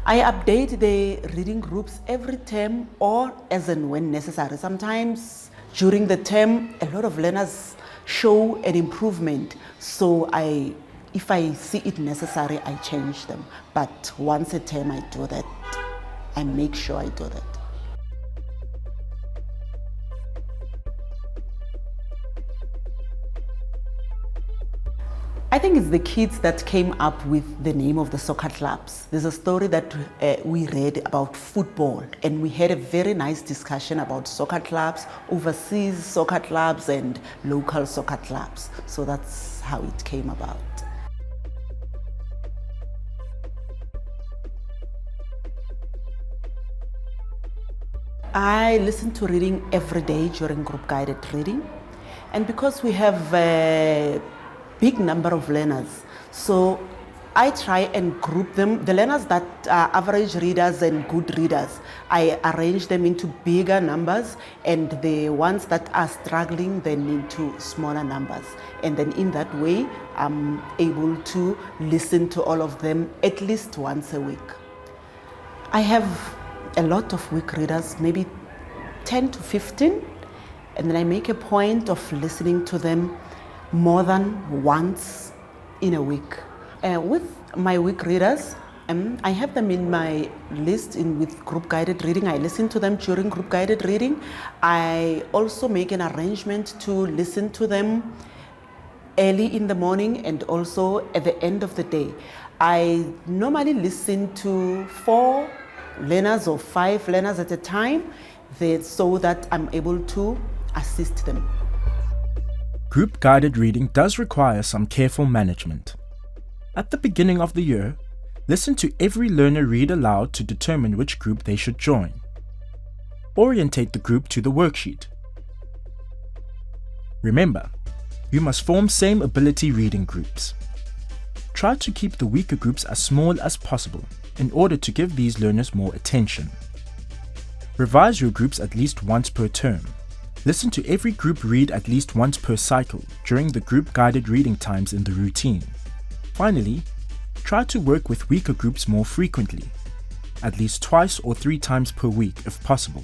I update the reading groups every term or as and when necessary. Sometimes during the term, a lot of learners show an improvement. So if I see it necessary, I change them. But once a term, I do that. I make sure I do that. I think it's the kids that came up with the name of the soccer clubs. There's a story that we read about football, and we had a very nice discussion about soccer clubs, overseas soccer clubs and local soccer clubs. So that's how it came about. I listen to reading every day during group guided reading, and because we have a big number of learners, so I try and group them. The learners that are average readers and good readers, I arrange them into bigger numbers, and the ones that are struggling then into smaller numbers. And then in that way, I'm able to listen to all of them at least once a week. I have a lot of weak readers, maybe 10 to 15, and then I make a point of listening to them more than once in a week. With my weak readers, I have them in my list with group guided reading. I listen to them during group guided reading. I also make an arrangement to listen to them early in the morning and also at the end of the day. I normally listen to 4 learners or 5 learners at a time, so that I'm able to assist them. Group guided reading does require some careful management. At the beginning of the year, listen to every learner read aloud to determine which group they should join. Orientate the group to the worksheet. Remember, you must form same ability reading groups. Try to keep the weaker groups as small as possible in order to give these learners more attention. Revise your groups at least once per term. Listen to every group read at least once per cycle during the group guided reading times in the routine. Finally, try to work with weaker groups more frequently, at least twice or 3 times per week if possible.